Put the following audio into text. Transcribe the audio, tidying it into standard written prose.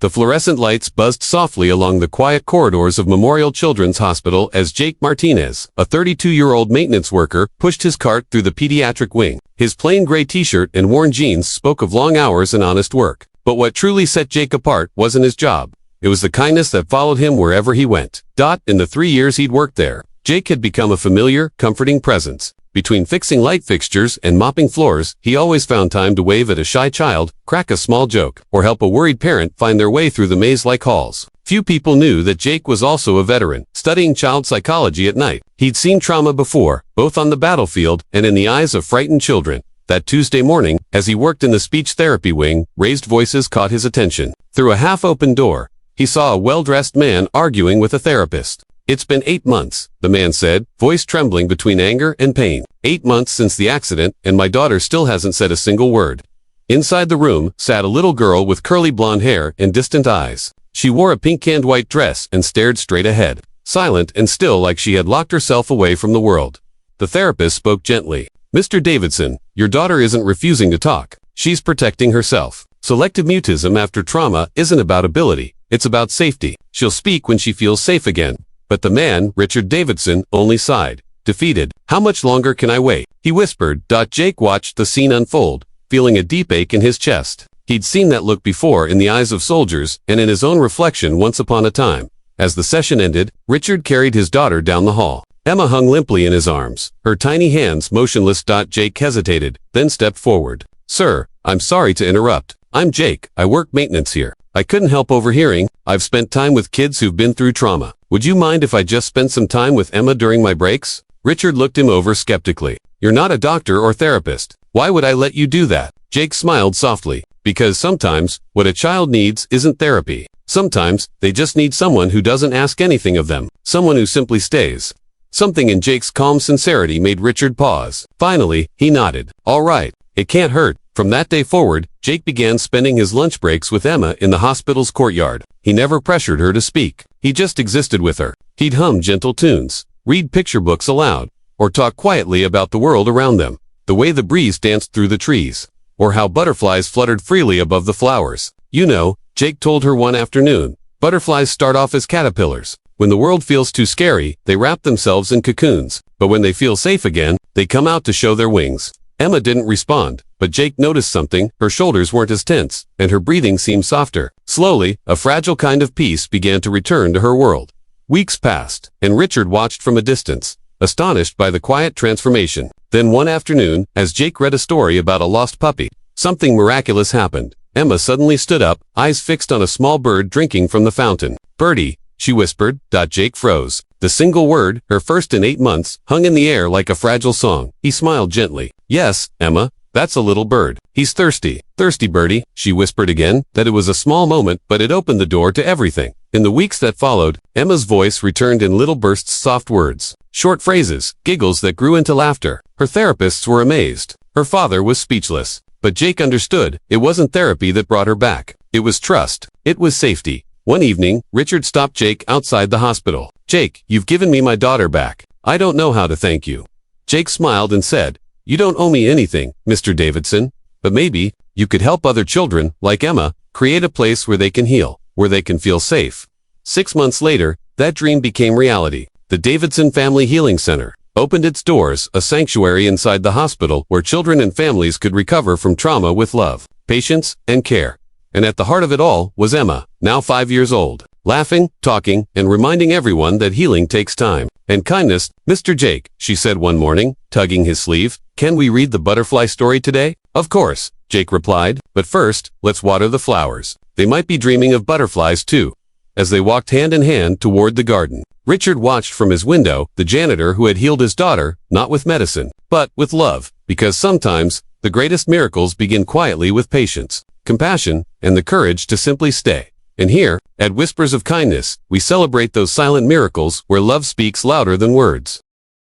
The fluorescent lights buzzed softly along the quiet corridors of Memorial Children's Hospital as Jake Martinez, a 32-year-old maintenance worker, pushed his cart through the pediatric wing. His plain gray t-shirt and worn jeans spoke of long hours and honest work. But what truly set Jake apart wasn't his job. It was the kindness that followed him wherever he went. In the 3 years he'd worked there, Jake had become a familiar, comforting presence. Between fixing light fixtures and mopping floors, he always found time to wave at a shy child, crack a small joke, or help a worried parent find their way through the maze-like halls. Few people knew that Jake was also a veteran, studying child psychology at night. He'd seen trauma before, both on the battlefield and in the eyes of frightened children. That Tuesday morning, as he worked in the speech therapy wing, raised voices caught his attention. Through a half-open door, he saw a well-dressed man arguing with a therapist. "It's been 8 months, the man said, voice trembling between anger and pain. 8 months since the accident, and my daughter still hasn't said a single word." Inside the room sat a little girl with curly blonde hair and distant eyes. She wore a pink and white dress and stared straight ahead, silent and still, like she had locked herself away from the world. The therapist spoke gently. "Mr. Davidson, your daughter isn't refusing to talk. She's protecting herself. Selective mutism after trauma isn't about ability, it's about safety. She'll speak when she feels safe again." But the man, Richard Davidson, only sighed, defeated. "How much longer can I wait?" he whispered. Jake watched the scene unfold, feeling a deep ache in his chest. He'd seen that look before in the eyes of soldiers and in his own reflection once upon a time. As the session ended, Richard carried his daughter down the hall. Emma hung limply in his arms, her tiny hands motionless. Jake hesitated, then stepped forward. "Sir, I'm sorry to interrupt. I'm Jake. I work maintenance here. I couldn't help overhearing. I've spent time with kids who've been through trauma. Would you mind if I just spent some time with Emma during my breaks?" Richard looked him over skeptically. "You're not a doctor or therapist. Why would I let you do that?" Jake smiled softly. "Because sometimes, what a child needs isn't therapy. Sometimes, they just need someone who doesn't ask anything of them. Someone who simply stays." Something in Jake's calm sincerity made Richard pause. Finally, he nodded. "All right. It can't hurt." From that day forward, Jake began spending his lunch breaks with Emma in the hospital's courtyard. He never pressured her to speak. He just existed with her. He'd hum gentle tunes, read picture books aloud, or talk quietly about the world around them, the way the breeze danced through the trees, or how butterflies fluttered freely above the flowers. "You know," Jake told her one afternoon, "butterflies start off as caterpillars. When the world feels too scary, they wrap themselves in cocoons. But when they feel safe again, they come out to show their wings." Emma didn't respond, but Jake noticed something. Her shoulders weren't as tense, and her breathing seemed softer. Slowly, a fragile kind of peace began to return to her world. Weeks passed, and Richard watched from a distance, astonished by the quiet transformation. Then one afternoon, as Jake read a story about a lost puppy, something miraculous happened. Emma suddenly stood up, eyes fixed on a small bird drinking from the fountain. "Birdie," she whispered. Jake froze. The single word, her first in 8 months, hung in the air like a fragile song. He smiled gently. "Yes, Emma, that's a little bird. He's thirsty." "Thirsty, Birdie," she whispered again. That it was a small moment, but it opened the door to everything. In the weeks that followed, Emma's voice returned in little bursts, soft words, short phrases, giggles that grew into laughter. Her therapists were amazed. Her father was speechless. But Jake understood. It wasn't therapy that brought her back. It was trust. It was safety. One evening, Richard stopped Jake outside the hospital. "Jake, you've given me my daughter back. I don't know how to thank you." Jake smiled and said, "You don't owe me anything, Mr. Davidson. But maybe you could help other children, like Emma, create a place where they can heal, where they can feel safe." 6 months later, that dream became reality. The Davidson Family Healing Center opened its doors, a sanctuary inside the hospital where children and families could recover from trauma with love, patience, and care. And at the heart of it all was Emma, now 5 years old, laughing, talking, and reminding everyone that healing takes time and kindness. "Mr. Jake," she said one morning, tugging his sleeve, "can we read the butterfly story today?" "Of course," Jake replied, "but first, let's water the flowers. They might be dreaming of butterflies too." As they walked hand in hand toward the garden, Richard watched from his window the janitor who had healed his daughter, not with medicine, but with love, because sometimes the greatest miracles begin quietly with patience, compassion, and the courage to simply stay. And here, at Whispers of Kindness, we celebrate those silent miracles where love speaks louder than words.